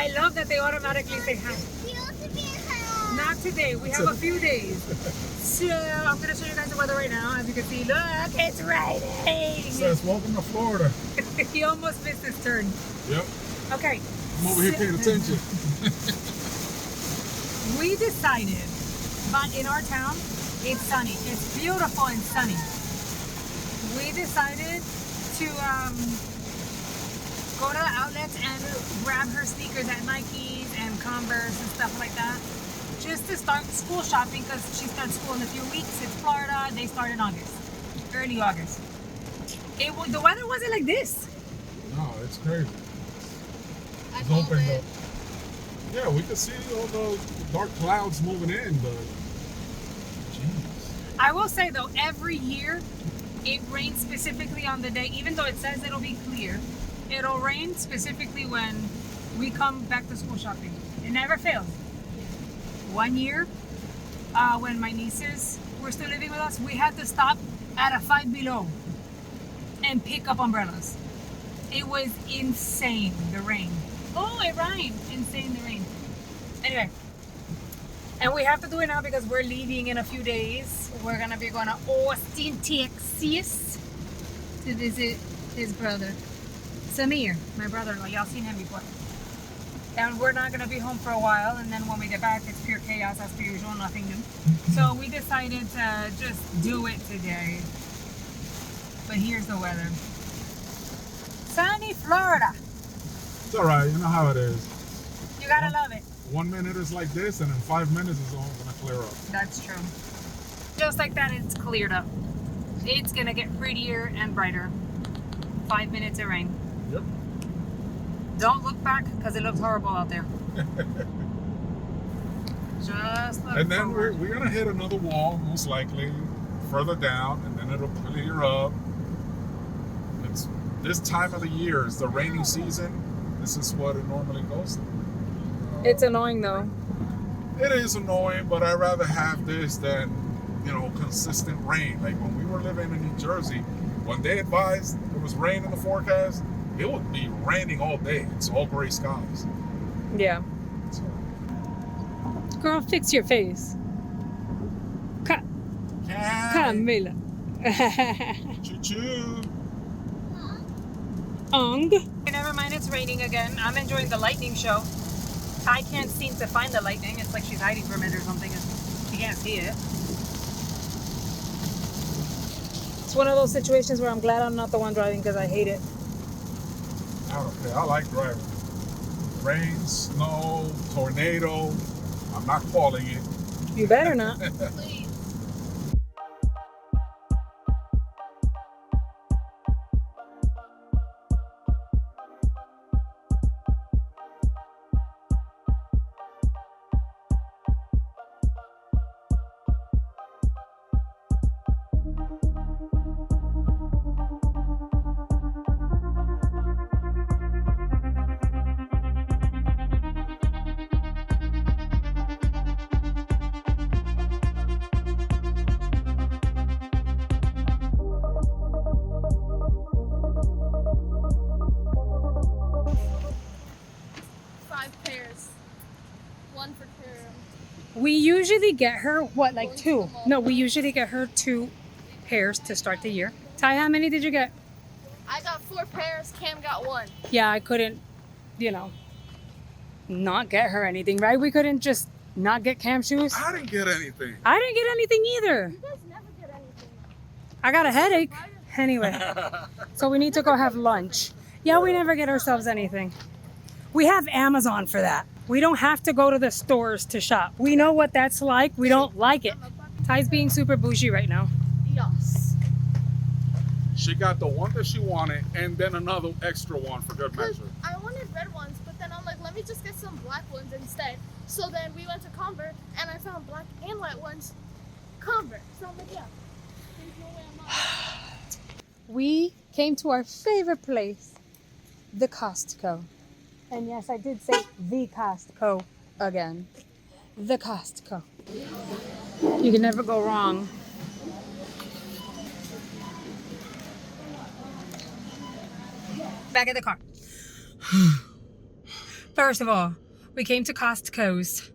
I love that they automatically say hi. Not today. We have a few days. So I'm going to show you guys the weather right now. As you can see, look, it's raining. It says, welcome to Florida. He almost missed his turn. Yep. Okay. I'm over here paying attention. We decided, but in our town, it's sunny. It's beautiful and sunny. We decided to go to the outlets and grab her sneakers at Nike's and Converse and stuff like that. Just to start school shopping because she starts school in a few weeks. It's Florida. They start in August. Early August. The weather wasn't like this. No, it's crazy. It's open though. Yeah, we could see all the dark clouds moving in, but jeez. I will say though, every year it rains specifically on the day, even though it says it'll be clear, it'll rain specifically when we come back to school shopping. It never fails. One year, when my nieces were still living with us, we had to stop at a 5 Below and pick up umbrellas. It was insane, the rain. Oh, it rained. Insane, the rain. Anyway, and we have to do it now because we're leaving in a few days. We're going to be going to Austin, Texas to visit his brother. Samir, my brother-in-law. Y'all seen him before. And we're not going to be home for a while. And then when we get back, it's pure chaos as per usual. Nothing new. So we decided to just do it today. But here's the weather. Sunny Florida. It's all right. You know how it is. You got to love it. 1 minute is like this, and in 5 minutes it's all going to clear up. That's true. Just like that, it's cleared up. It's going to get prettier and brighter. 5 minutes of rain. Yep. Don't look back because it looks horrible out there. Just look And then forward. we're going to hit another wall, most likely, further down, and then it'll clear up. It's this time of the year is the rainy season. This is what it normally goes through. It's annoying though. It is annoying, but I'd rather have this than, consistent rain. Like when we were living in New Jersey, when they advised there was rain in the forecast, it would be raining all day. It's all gray skies. Yeah. So, Girl, fix your face. Camilla. Choo-choo. Never mind, it's raining again. I'm enjoying the lightning show. I can't seem to find the lightning. It's like she's hiding from it or something. She can't see it. It's one of those situations where I'm glad I'm not the one driving because I hate it. I don't care. I like driving. Rain, snow, tornado. I'm not calling it. You better not. Please. We usually get her, like 2? No, we usually get her 2 pairs to start the year. Ty, how many did you get? I got 4 pairs, Cam got 1. Yeah, I couldn't, not get her anything, right? We couldn't just not get Cam shoes. I didn't get anything. I didn't get anything either. You guys never get anything. I got a headache. Anyway, so we need to go have lunch. Yeah, we never get ourselves anything. We have Amazon for that. We don't have to go to the stores to shop. We know what that's like. We don't like it. Ty's being super bougie right now. Yes. She got the one that she wanted and then another extra one for good Because measure. I wanted red ones, but then I'm like, let me just get some black ones instead. So then we went to Converse, and I found black and white ones. Converse. So I'm like, yeah. There's no way I'm not. We came to our favorite place, the Costco. And yes, I did say the Costco again. The Costco. You can never go wrong. Back at the car. First of all, we came to Costco's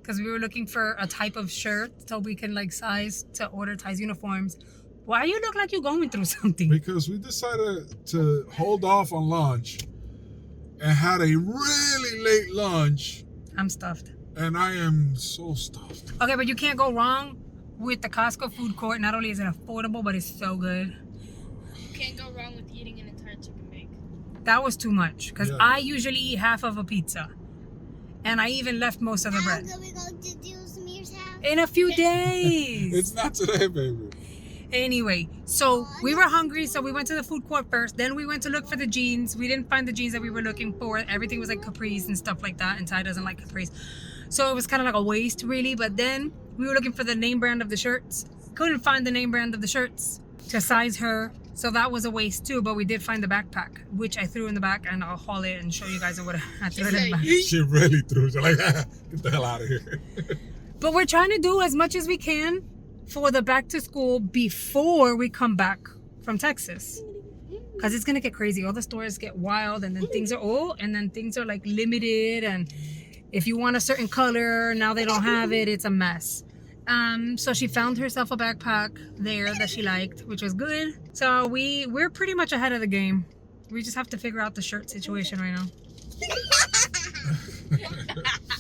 because we were looking for a type of shirt so we can like size to order Ty's uniforms. Why you look like you're going through something? Because we decided to hold off on lunch and had a really late lunch. I'm stuffed. And I am so stuffed. Okay, but you can't go wrong with the Costco food court. Not only is it affordable, but it's so good. You can't go wrong with eating an entire chicken bake. That was too much because Yeah. I usually eat half of a pizza. And I even left most of the bread. Are we going to do Samir's house? In a few days. It's not today, baby. Anyway, so we were hungry, so we went to the food court first. Then we went to look for the jeans. We didn't find the jeans that we were looking for. Everything was like capris and stuff like that, and Ty doesn't like capris. So it was kind of like a waste, really. But then we were looking for the name brand of the shirts. Couldn't find the name brand of the shirts to size her. So that was a waste too, but we did find the backpack, which I threw in the back, and I'll haul it and show you guys what I threw it in the back. She really threw it. She's like, get the hell out of here. But we're trying to do as much as we can for the back to school before we come back from Texas. Because it's going to get crazy. All the stores get wild, and then things are like limited, and if you want a certain color, now they don't have it. It's a mess. So she found herself a backpack there that she liked, which was good. So we're pretty much ahead of the game. We just have to figure out the shirt situation right now.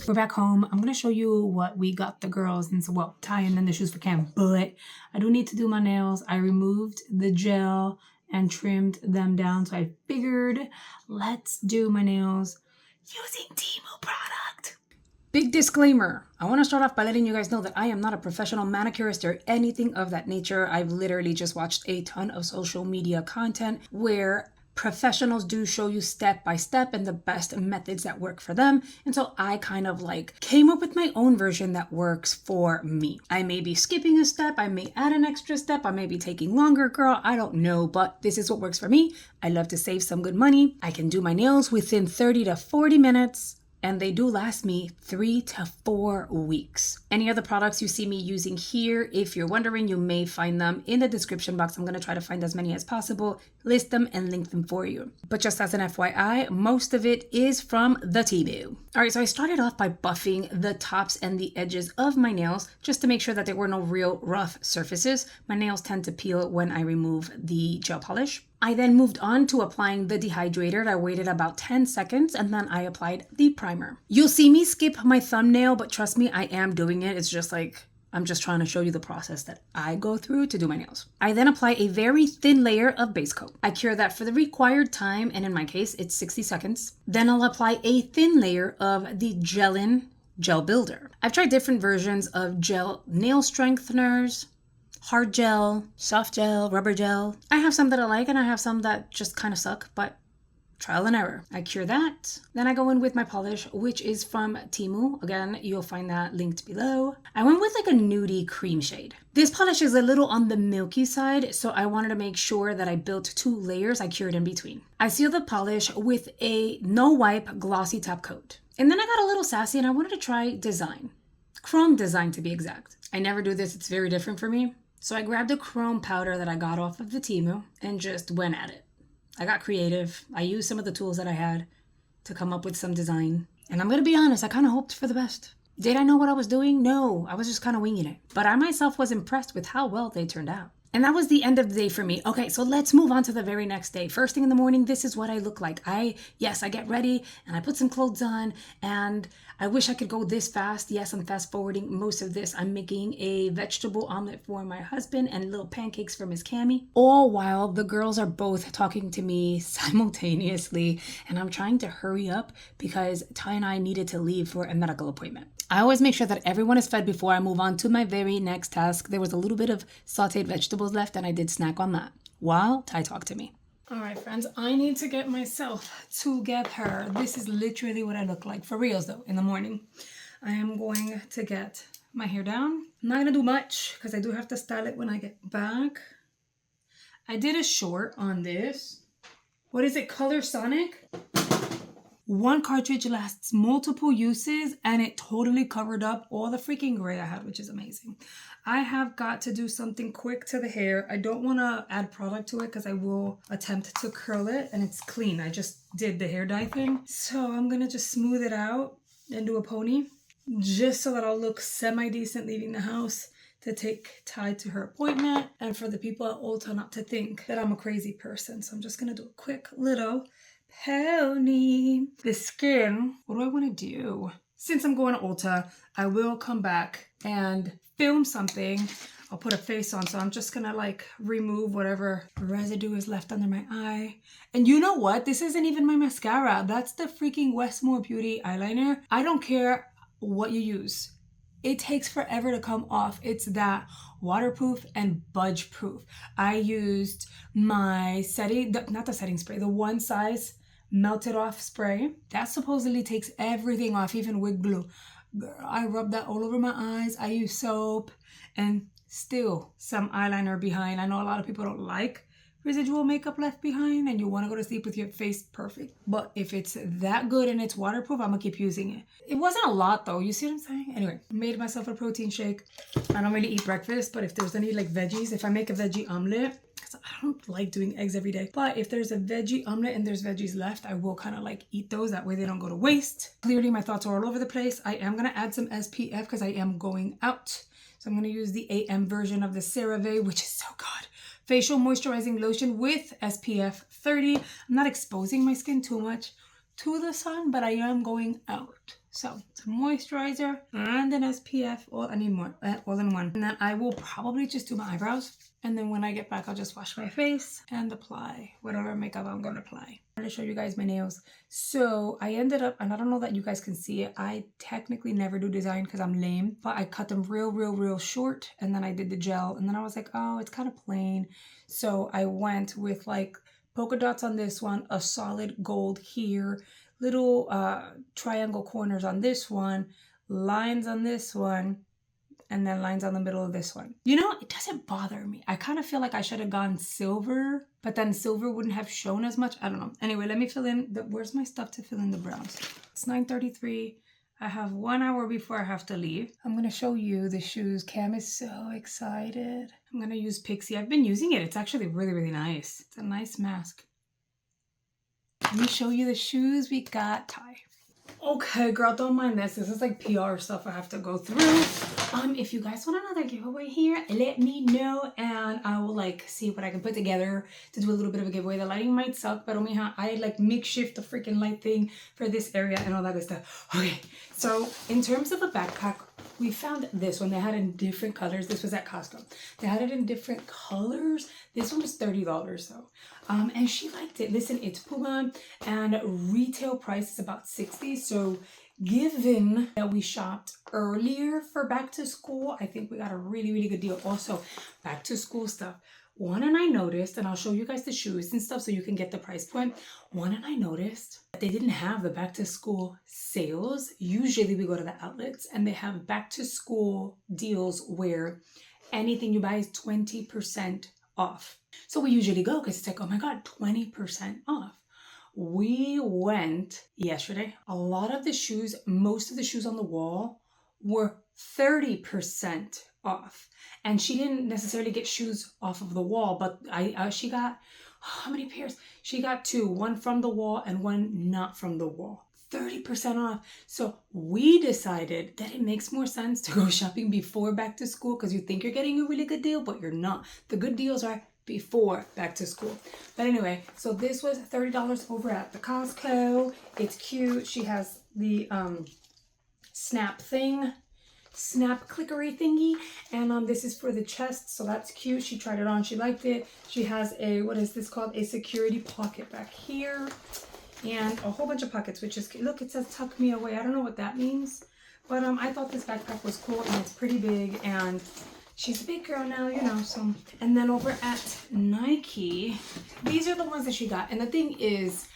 We're back home. I'm going to show you what we got the girls. And so, well, Ty and then the shoes for Cam. But I do need to do my nails. I removed the gel and trimmed them down. So I figured let's do my nails using Temu product. Big disclaimer. I want to start off by letting you guys know that I am not a professional manicurist or anything of that nature. I've literally just watched a ton of social media content where professionals do show you step by step and the best methods that work for them. And so I kind of like came up with my own version that works for me. I may be skipping a step. I may add an extra step. I may be taking longer, girl. I don't know, but this is what works for me. I love to save some good money. I can do my nails within 30 to 40 minutes. And they do last me 3 to 4 weeks. Any of the products you see me using here, if you're wondering, you may find them in the description box. I'm going to try to find as many as possible, list them, and link them for you. But just as an FYI, most of it is from the Temu. All right, so I started off by buffing the tops and the edges of my nails just to make sure that there were no real rough surfaces. My nails tend to peel when I remove the gel polish. I then moved on to applying the dehydrator. I waited about 10 seconds and then I applied the primer. You'll see me skip my thumbnail, but trust me, I am doing it. It's just like, I'm just trying to show you the process that I go through to do my nails. I then apply a very thin layer of base coat. I cure that for the required time, and in my case, it's 60 seconds. Then I'll apply a thin layer of the Gel Builder. I've tried different versions of gel nail strengtheners, hard gel, soft gel, rubber gel. I have some that I like and I have some that just kind of suck, but trial and error. I cure that. Then I go in with my polish, which is from Temu. Again, you'll find that linked below. I went with like a nudie cream shade. This polish is a little on the milky side, so I wanted to make sure that I built 2 layers I cured in between. I seal the polish with a no wipe glossy top coat. And then I got a little sassy and I wanted to try design. Chrome design to be exact. I never do this, it's very different for me. So I grabbed a chrome powder that I got off of the Temu and just went at it. I got creative. I used some of the tools that I had to come up with some design. And I'm going to be honest, I kind of hoped for the best. Did I know what I was doing? No, I was just kind of winging it. But I myself was impressed with how well they turned out. And that was the end of the day for me. Okay, so let's move on to the very next day. First thing in the morning, this is what I look like. I get ready and I put some clothes on and I wish I could go this fast. Yes, I'm fast forwarding most of this. I'm making a vegetable omelet for my husband and little pancakes for Miss Cammie. All while the girls are both talking to me simultaneously and I'm trying to hurry up because Ty and I needed to leave for a medical appointment. I always make sure that everyone is fed before I move on to my very next task. There was a little bit of sauteed vegetables left and I did snack on that while Ty talked to me. All right, friends, I need to get myself together. This is literally what I look like, for reals though, in the morning. I am going to get my hair down. I'm not going to do much because I do have to style it when I get back. I did a short on this. What is it, Color Sonic? One cartridge lasts multiple uses and it totally covered up all the freaking gray I had, which is amazing. I have got to do something quick to the hair. I don't want to add product to it because I will attempt to curl it and it's clean. I just did the hair dye thing. So I'm going to just smooth it out and do a pony just so that I'll look semi-decent leaving the house to take Ty to her appointment and for the people at Ulta not to think that I'm a crazy person. So I'm just going to do a quick little pony. The skin, what do I want to do? Since I'm going to Ulta, I will come back and film something. I'll put a face on, so I'm just gonna like remove whatever residue is left under my eye. And you know what? This isn't even my mascara. That's the freaking Westmore Beauty eyeliner. I don't care what you use. It takes forever to come off. It's that waterproof and budge proof. I used my not the setting spray, the one size melted off spray. That supposedly takes everything off, even wig glue. Girl, I rubbed that all over my eyes. I use soap and still some eyeliner behind. I know a lot of people don't like residual makeup left behind and you want to go to sleep with your face perfect. But if it's that good and it's waterproof, I'm going to keep using it. It wasn't a lot though. You see what I'm saying? Anyway, made myself a protein shake. I don't really eat breakfast, but if there's any like veggies, if I make a veggie omelet, I don't like doing eggs every day, but if there's a veggie omelet and there's veggies left, I will kind of like eat those. That way they don't go to waste. Clearly my thoughts are all over the place. I am going to add some SPF because I am going out. So I'm going to use the AM version of the CeraVe, which is so good. Facial moisturizing lotion with SPF 30. I'm not exposing my skin too much to the sun, but I am going out. So it's a moisturizer and an SPF. I need more, all in one. And then I will probably just do my eyebrows. And then when I get back, I'll just wash my face and apply whatever makeup I'm going to apply. I'm going to show you guys my nails. So I ended up, and I don't know that you guys can see it. I technically never do design because I'm lame, but I cut them real short. And then I did the gel. And then I was like, oh, it's kind of plain. So I went with like polka dots on this one, a solid gold here, little triangle corners on this one, lines on this one, and then lines on the middle of this one. You know, it doesn't bother me. I kind of feel like I should have gone silver, but then silver wouldn't have shown as much. I don't know. Anyway, let me fill in where's my stuff to fill in the brows? It's 9:33. I have 1 hour before I have to leave. I'm going to show you the shoes. Cam is so excited. I'm going to use Pixie. I've been using it. It's actually really nice. It's a nice mask. Let me show you the shoes we got. Ty. Okay, girl, don't mind this. This is like PR stuff I have to go through. If you guys want another giveaway here, let me know and I will like see what I can put together to do a little bit of a giveaway. The lighting might suck, but I like makeshift the freaking light thing for this area and all that good stuff. Okay, so in terms of a backpack, we found this one. They had it in different colors. This was at Costco. They had it in different colors. This one was $30 though. And she liked it. Listen, it's Puma and retail price is about $60. So given that we shopped earlier for back to school, I think we got a really good deal. Also, back to school stuff. One, and I noticed, and I'll show you guys the shoes and stuff so you can get the price point. One, and I noticed that they didn't have the back to school sales. Usually we go to the outlets and they have back to school deals where anything you buy is 20% off. So we usually go because it's like, oh my God, 20% off. We went yesterday. A lot of the shoes, most of the shoes on the wall were 30% off. And she didn't necessarily get shoes off of the wall, but she got, how many pairs? She got two, one from the wall and one not from the wall. 30% off. So we decided that it makes more sense to go shopping before back to school because you think you're getting a really good deal, but you're not. The good deals are before back to school. But anyway, so this was $30 over at the Costco. It's cute. She has the snap clickery thingy, and this is for the chest, so that's cute. She tried it on, she liked it. She has a, what is this called, a security pocket back here and a whole bunch of pockets, which is, look, it says tuck me away. I don't know what that means, but I thought this backpack was cool and it's pretty big, and she's a big girl now, you know. So, and then over at Nike, these are the ones that she got. And the thing is,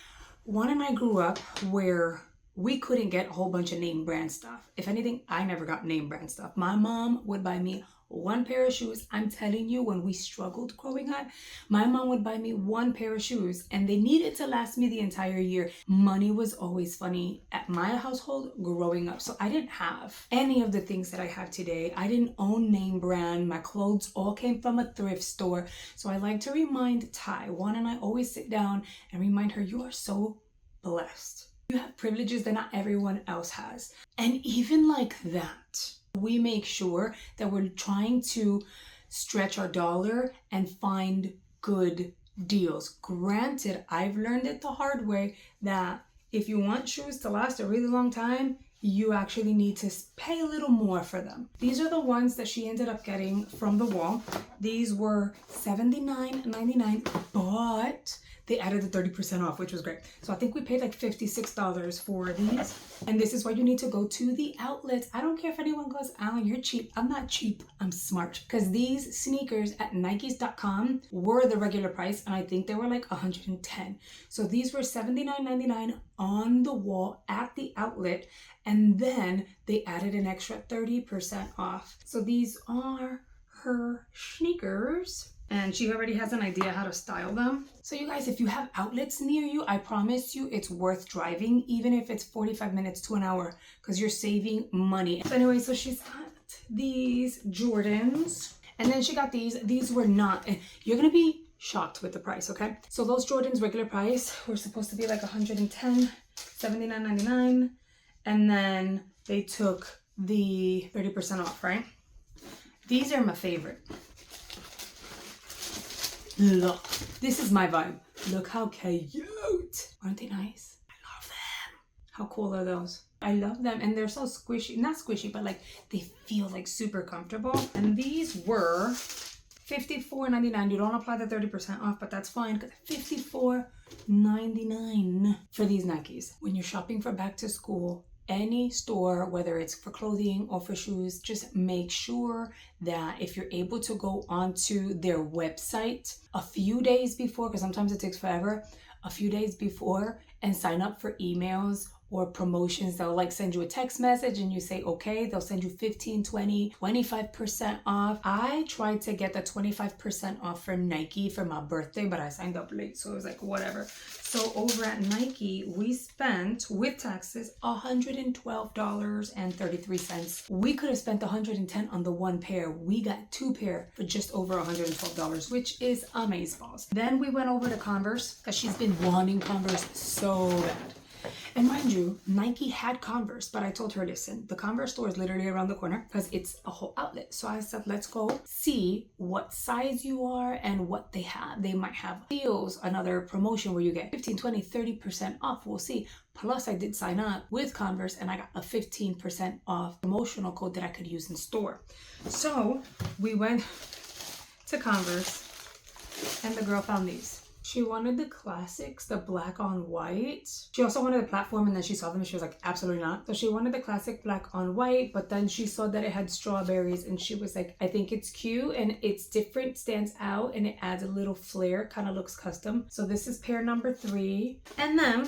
Juan and I grew up where we couldn't get a whole bunch of name brand stuff. If anything, I never got name brand stuff. My mom would buy me one pair of shoes. I'm telling you, when we struggled growing up, my mom would buy me one pair of shoes and they needed to last me the entire year. Money was always funny at my household growing up. So I didn't have any of the things that I have today. I didn't own name brand. My clothes all came from a thrift store. So I like to remind Ty, Juan and I always sit down and remind her, you are so blessed. You have privileges that not everyone else has. And even like that, we make sure that we're trying to stretch our dollar and find good deals. Granted, I've learned it the hard way that if you want shoes to last a really long time, you actually need to pay a little more for them. These are the ones that she ended up getting from the wall. These were $79.99, but they added the 30% off, which was great. So I think we paid like $56 for these. And this is why you need to go to the outlets. I don't care if anyone goes, oh, you're cheap. I'm not cheap, I'm smart. Because these sneakers at Nikes.com were the regular price, and I think they were like $110. So these were $79.99 on the wall at the outlet, and then they added an extra 30% off. So these are her sneakers. And she already has an idea how to style them. So you guys, if you have outlets near you, I promise you it's worth driving, even if it's 45 minutes to an hour, because you're saving money. So anyway, so she's got these Jordans, and then she got these. These were not, you're gonna be shocked with the price, okay? So those Jordans regular price were supposed to be like $110, $79.99, and then they took the 30% off, right? These are my favorite. Look, this is my vibe. Look how cute. Aren't they nice? I love them. How cool are those? I love them, and they're so squishy. Not squishy, but like they feel like super comfortable. And these were $54.99. You don't apply the 30% off, but that's fine because $54.99 for these Nikes. When you're shopping for back to school, any store, whether it's for clothing or for shoes, just make sure that if you're able to go onto their website a few days before, because sometimes it takes forever, a few days before, and sign up for emails or promotions. They'll like send you a text message and you say, okay, they'll send you 15, 20, 25% off. I tried to get the 25% off for Nike for my birthday, but I signed up late. So it was like, whatever. So over at Nike, we spent with taxes $112.33. We could have spent $110 on the one pair. We got two pair for just over $112, which is amazeballs. Then we went over to Converse because she's been wanting Converse so bad. And mind you, Nike had Converse, but I told her, listen, the Converse store is literally around the corner because it's a whole outlet. So I said, let's go see what size you are and what they have. They might have deals, another promotion where you get 15, 20, 30% off. We'll see. Plus, I did sign up with Converse and I got a 15% off promotional code that I could use in store. So we went to Converse and the girl found these. She wanted the classics, the black on white. She also wanted the platform, and then she saw them and she was like, absolutely not. So she wanted the classic black on white, but then she saw that it had strawberries and she was like, I think it's cute and it's different, stands out, and it adds a little flair, kind of looks custom. So this is pair number 3. And then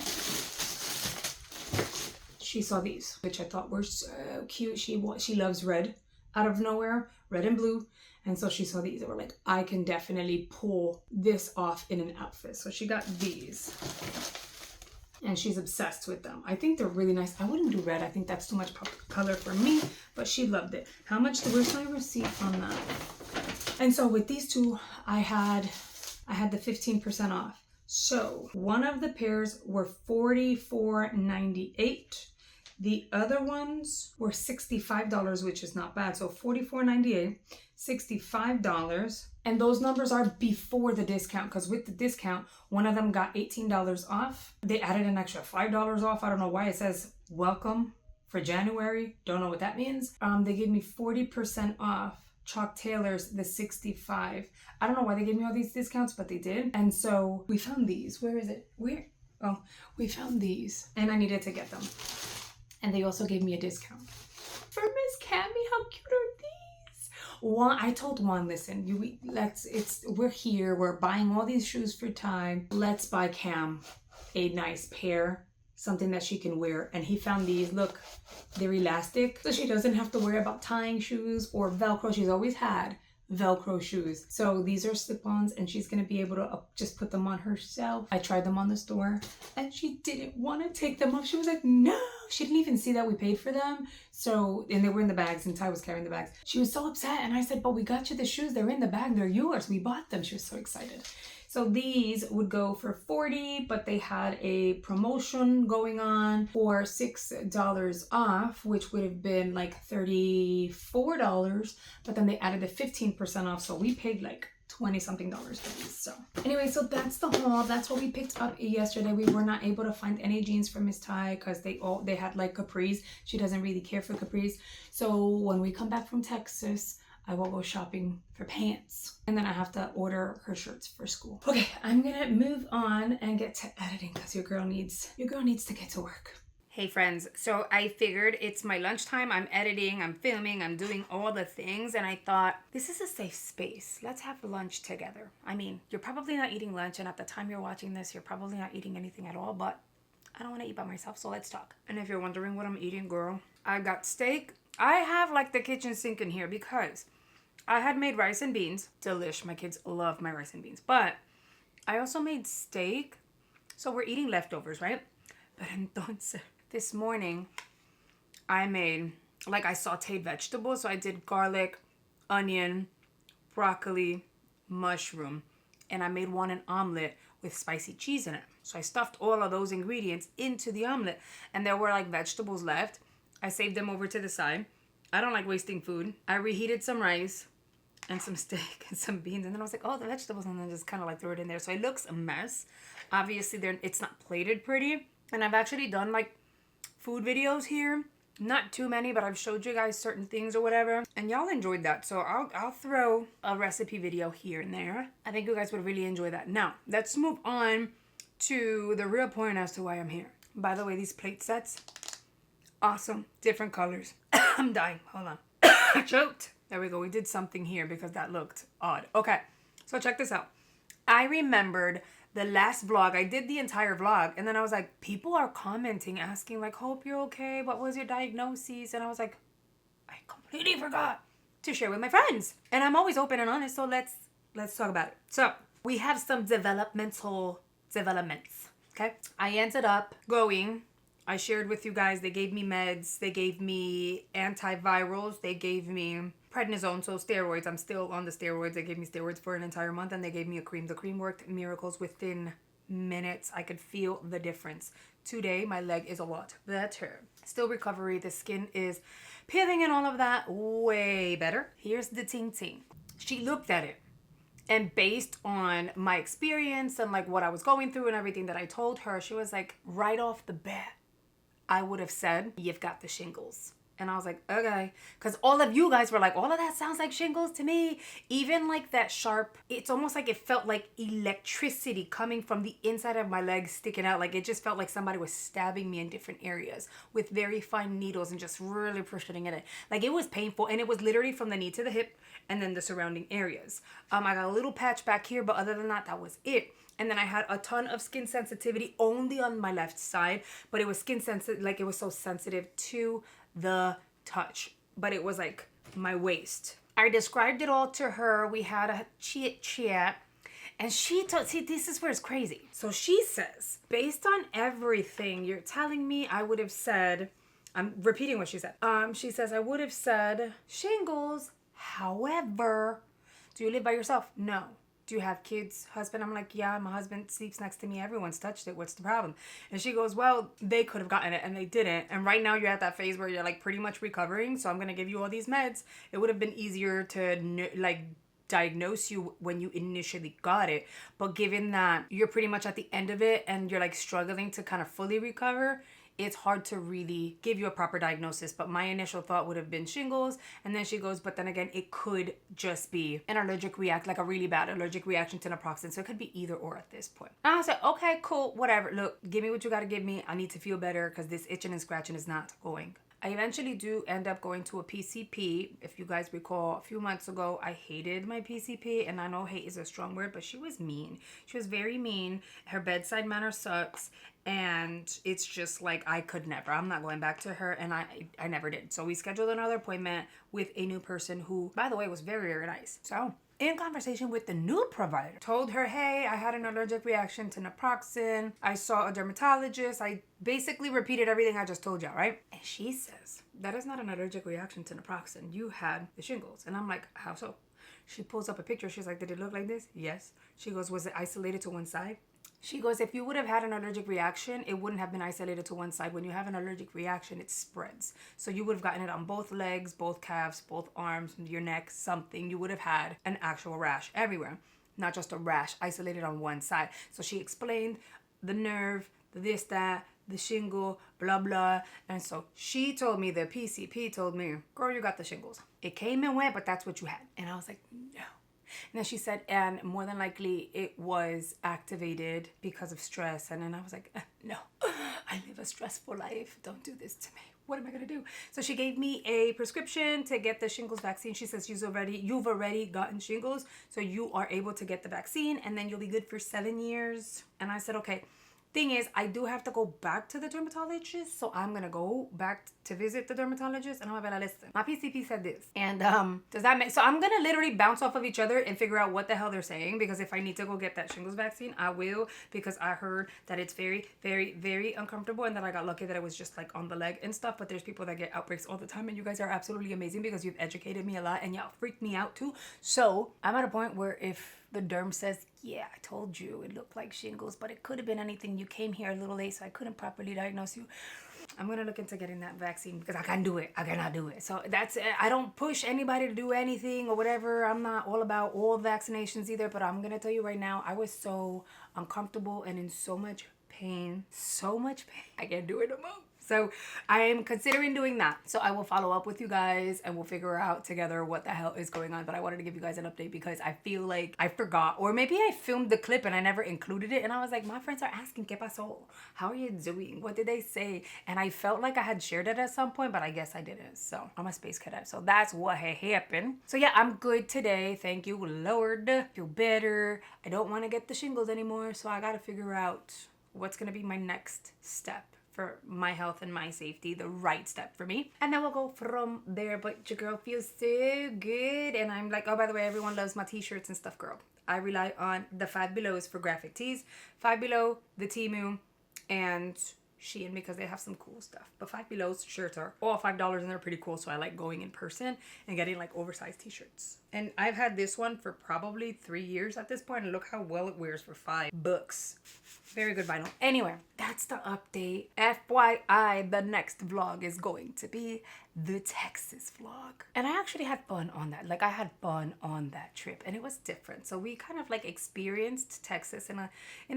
she saw these, which I thought were so cute. She loves red. Out of nowhere, red and blue. And so she saw these and were like, I can definitely pull this off in an outfit. So she got these and she's obsessed with them. I think they're really nice. I wouldn't do red. I think that's too much pop color for me, but she loved it. How much? Where's my receipt on that? And so with these two, I had the 15% off. So one of the pairs were $44.98. The other ones were $65, which is not bad. So $44.98, $65. And those numbers are before the discount, because with the discount, one of them got $18 off. They added an extra $5 off. I don't know why it says welcome for January. Don't know what that means. They gave me 40% off Chuck Taylor's, the 65. I don't know why they gave me all these discounts, but they did. And so we found these. Where is it? Where? Oh, we found these and I needed to get them. And they also gave me a discount. For Miss Cammy, how cute are these? I told Juan, listen, we're here, we're buying all these shoes for Ty. Let's buy Cam a nice pair something that she can wear. And he found these. Look, they're elastic, so she doesn't have to worry about tying shoes or Velcro. She's always had Velcro shoes. So these are slip-ons, and she's gonna be able to just put them on herself. I tried them on the store and she didn't want to take them off. She was like, no. She didn't even see that we paid for them. So, and they were in the bags, and Ty was carrying the bags. She was so upset, and I said, but we got you the shoes. They're in the bag. They're yours. We bought them. She was so excited. So these would go for $40, but they had a promotion going on for $6 off, which would have been like $34. But then they added the 15% off, so we paid like 20 something dollars for these. So anyway, so that's the haul. That's what we picked up yesterday. We were not able to find any jeans for Miss Ty because they had like capris. She doesn't really care for capris. So when we come back from Texas, I will go shopping for pants, and then I have to order her shirts for school. Okay, I'm gonna move on and get to editing because your girl needs to get to work. Hey friends, so I figured it's my lunchtime. I'm editing, I'm filming, I'm doing all the things, and I thought this is a safe space. Let's have lunch together. I mean, you're probably not eating lunch, and at the time you're watching this, you're probably not eating anything at all, but I don't want to eat by myself, so let's talk. And if you're wondering what I'm eating, girl, I got steak. I have like the kitchen sink in here because I had made rice and beans. Delish. My kids love my rice and beans. But I also made steak. So we're eating leftovers, right? But entonces, this morning, I made, like, I sauteed vegetables. So I did garlic, onion, broccoli, mushroom. And I made an omelet with spicy cheese in it. So I stuffed all of those ingredients into the omelet. And there were, like, vegetables left. I saved them over to the side. I don't like wasting food. I reheated some rice and some steak and some beans, and then I was like, oh, the vegetables, and then just kind of like threw it in there. So it looks a mess. Obviously, it's not plated pretty. And I've actually done like food videos here. Not too many, but I've showed you guys certain things or whatever, and y'all enjoyed that. So I'll throw a recipe video here and there. I think you guys would really enjoy that. Now, let's move on to the real point as to why I'm here. By the way, these plate sets, awesome. Different colors. I'm dying. Hold on. I choked. There we go. We did something here because that looked odd. Okay. So check this out. I remembered the last vlog. I did the entire vlog. And then I was like, people are commenting, asking like, hope you're okay. What was your diagnosis? And I was like, I completely forgot to share with my friends. And I'm always open and honest. So let's talk about it. So we have some developments. Okay. I ended up going. I shared with you guys, they gave me meds, they gave me antivirals, they gave me prednisone, so steroids. I'm still on the steroids. They gave me steroids for an entire month, and they gave me a cream. The cream worked miracles within minutes. I could feel the difference. Today, my leg is a lot better. Still recovery. The skin is peeling and all of that. Way better. Here's the ting. She looked at it. And based on my experience and like what I was going through and everything that I told her, she was like, right off the bat, I would have said, you've got the shingles. And I was like, okay. Because all of you guys were like, all of that sounds like shingles to me. Even like that sharp, it's almost like it felt like electricity coming from the inside of my legs sticking out. Like it just felt like somebody was stabbing me in different areas with very fine needles and just really pushing in it. Like it was painful. And it was literally from the knee to the hip and then the surrounding areas. I got a little patch back here, but other than that, that was it. And then I had a ton of skin sensitivity only on my left side, but it was skin sensitive, like it was so sensitive to the touch, but it was like my waist. I described it all to her. We had a chit chat, and she told, see, this is where it's crazy. So she says, based on everything you're telling me, I would have said, I'm repeating what she said. She says, I would have said shingles. However, do you live by yourself? No. Do you have kids, husband? I'm like, yeah, my husband sleeps next to me. Everyone's touched it. What's the problem? And she goes, well, they could have gotten it and they didn't. And right now you're at that phase where you're like pretty much recovering. So I'm going to give you all these meds. It would have been easier to like diagnose you when you initially got it. But given that you're pretty much at the end of it and you're like struggling to kind of fully recover, it's hard to really give you a proper diagnosis. But my initial thought would have been shingles. And then she goes, but then again, it could just be an allergic react, like a really bad allergic reaction to naproxen. So it could be either or at this point. And I was like, okay, cool, whatever. Look, give me what you got to give me. I need to feel better because this itching and scratching is not going I eventually do end up going to a PCP. If you guys recall, a few months ago, I hated my PCP, and I know hate is a strong word, but she was mean. She was very mean. Her bedside manner sucks, and it's just like I could never. I'm not going back to her, and I never did. So we scheduled another appointment with a new person who, by the way, was very, very nice. So in conversation with the new provider, told her, hey, I had an allergic reaction to naproxen. I saw a dermatologist. I basically repeated everything I just told y'all, right? And she says, that is not an allergic reaction to naproxen. You had the shingles. And I'm like, how so? She pulls up a picture. She's like, did it look like this? Yes. She goes, was it isolated to one side? She goes, if you would have had an allergic reaction, it wouldn't have been isolated to one side. When you have an allergic reaction, it spreads. So you would have gotten it on both legs, both calves, both arms, your neck, something. You would have had an actual rash everywhere, not just a rash isolated on one side. So she explained the nerve, this, that, the shingle, blah, blah. And so she told me, the PCP told me, girl, you got the shingles. It came and went, but that's what you had. And I was like, no. And then she said, and more than likely it was activated because of stress. And then I was like, no, I live a stressful life. Don't do this to me. What am I going to do? So she gave me a prescription to get the shingles vaccine. She says, you've already gotten shingles, so you are able to get the vaccine, and then you'll be good for 7 years. And I said, okay. Thing is, I do have to go back to the dermatologist, so I'm gonna go back to visit the dermatologist, and I'm gonna listen. My PCP said this, and does that make so? I'm gonna literally bounce off of each other and figure out what the hell they're saying, because if I need to go get that shingles vaccine, I will, because I heard that it's very, very, very uncomfortable, and that I got lucky that it was just like on the leg and stuff. But there's people that get outbreaks all the time, and you guys are absolutely amazing because you've educated me a lot, and y'all freaked me out too. So I'm at a point where if the derm says, yeah, I told you it looked like shingles, but it could have been anything. You came here a little late, so I couldn't properly diagnose you. I'm going to look into getting that vaccine because I can't do it. I cannot do it. So that's it. I don't push anybody to do anything or whatever. I'm not all about all vaccinations either, but I'm going to tell you right now, I was so uncomfortable and in so much pain. So much pain. I can't do it no more. So I am considering doing that. So I will follow up with you guys and we'll figure out together what the hell is going on. But I wanted to give you guys an update because I feel like I forgot, or maybe I filmed the clip and I never included it. And I was like, my friends are asking, ¿Qué pasó? How are you doing? What did they say? And I felt like I had shared it at some point, but I guess I didn't. So I'm a space cadet. So that's what happened. So yeah, I'm good today. Thank you, Lord. Feel better. I don't want to get the shingles anymore. So I got to figure out what's going to be my next step for my health and my safety, the right step for me. And then we'll go from there. But your girl feels so good. And I'm like, oh, by the way, everyone loves my t-shirts and stuff, girl. I rely on the Five Belows for graphic tees. Five Below, the Temu, and Shein, because they have some cool stuff. But Five Below's shirts are all $5 and they're pretty cool. So I like going in person and getting like oversized t-shirts. And I've had this one for probably 3 years at this point. And look how well it wears for $5. Very good vinyl. Anyway, that's the update. FYI, the next vlog is going to be the Texas vlog. And I actually had fun on that. Like I had fun on that trip and it was different. So we kind of like experienced Texas in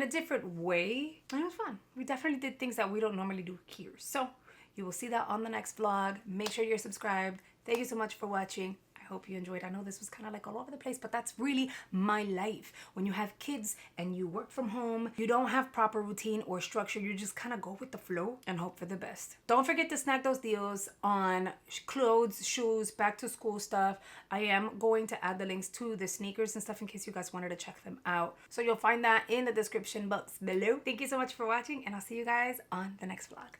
a different way. And it was fun. We definitely did things that we don't normally do here. So you will see that on the next vlog. Make sure you're subscribed. Thank you so much for watching. Hope you enjoyed. I know this was kind of like all over the place, but that's really my life. When you have kids and you work from home, you don't have proper routine or structure. You just kind of go with the flow and hope for the best. Don't forget to snag those deals on clothes, shoes, back to school stuff. I am going to add the links to the sneakers and stuff in case you guys wanted to check them out. So you'll find that in the description box below. Thank you so much for watching and I'll see you guys on the next vlog.